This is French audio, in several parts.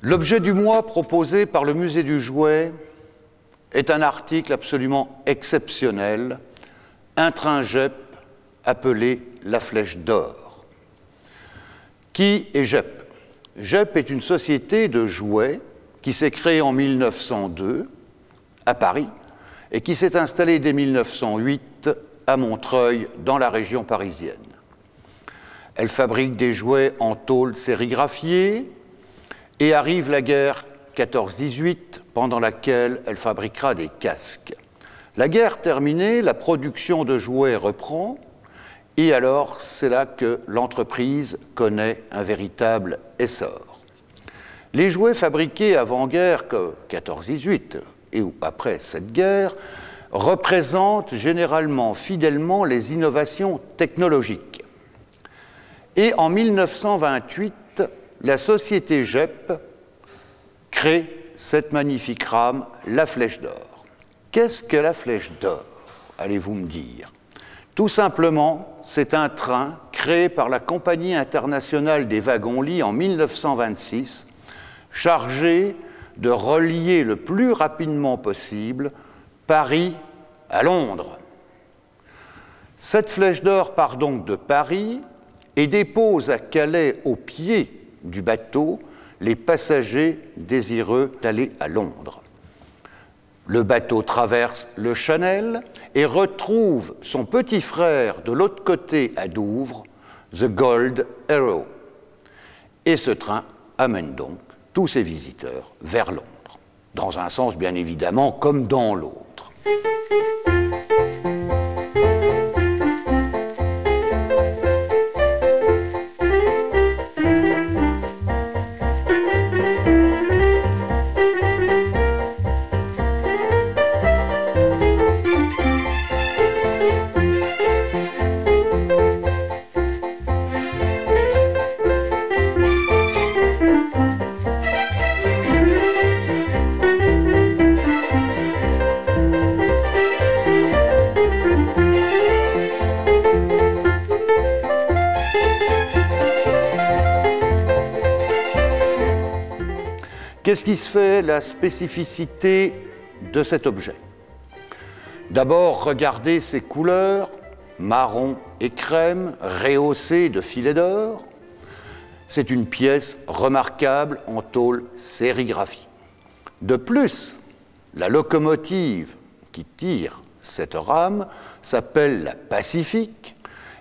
L'objet du mois proposé par le Musée du Jouet est un article absolument exceptionnel, un train JEP appelé la Flèche d'Or. Qui est JEP? JEP est une société de jouets qui s'est créée en 1902 à Paris et qui s'est installée dès 1908 à Montreuil, dans la région parisienne. Elle fabrique des jouets en tôle sérigraphiée, et arrive la guerre 14-18, pendant laquelle elle fabriquera des casques. La guerre terminée, la production de jouets reprend, et alors c'est là que l'entreprise connaît un véritable essor. Les jouets fabriqués avant-guerre, 14-18, et après cette guerre, représentent généralement fidèlement les innovations technologiques. Et en 1928, la société JEP crée cette magnifique rame, la Flèche d'Or. Qu'est-ce que la Flèche d'Or, allez-vous me dire? Tout simplement, c'est un train créé par la Compagnie internationale des wagons-lits en 1926, chargé de relier le plus rapidement possible Paris à Londres. Cette Flèche d'Or part donc de Paris et dépose à Calais, au pied du bateau, les passagers désireux d'aller à Londres. Le bateau traverse le Channel et retrouve son petit frère de l'autre côté à Douvres, The Gold Arrow. Et ce train amène donc tous ses visiteurs vers Londres, dans un sens bien évidemment comme dans l'autre. Qu'est-ce qui se fait la spécificité de cet objet? D'abord, regardez ses couleurs, marron et crème, rehaussées de filets d'or. C'est une pièce remarquable en tôle sérigraphie. De plus, la locomotive qui tire cette rame s'appelle la Pacifique,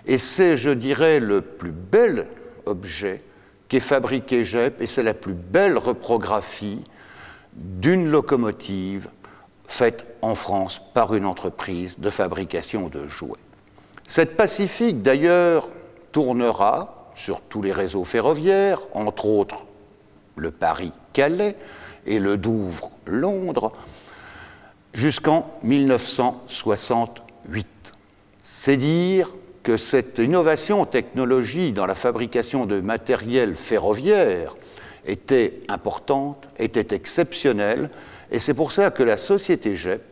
et c'est, je dirais, le plus bel objet qu'est fabriqué JEP, et c'est la plus belle reprographie d'une locomotive faite en France par une entreprise de fabrication de jouets. Cette Pacifique, d'ailleurs, tournera sur tous les réseaux ferroviaires, entre autres le Paris-Calais et le Douvres-Londres, jusqu'en 1968. C'est dire que cette innovation technologique dans la fabrication de matériel ferroviaire était importante, était exceptionnelle, et c'est pour ça que la société JEP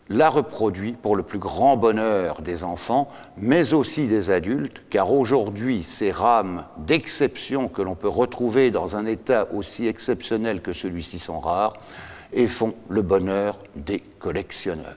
l'a reproduit pour le plus grand bonheur des enfants, mais aussi des adultes, car aujourd'hui, ces rames d'exception que l'on peut retrouver dans un état aussi exceptionnel que celui-ci sont rares et font le bonheur des collectionneurs.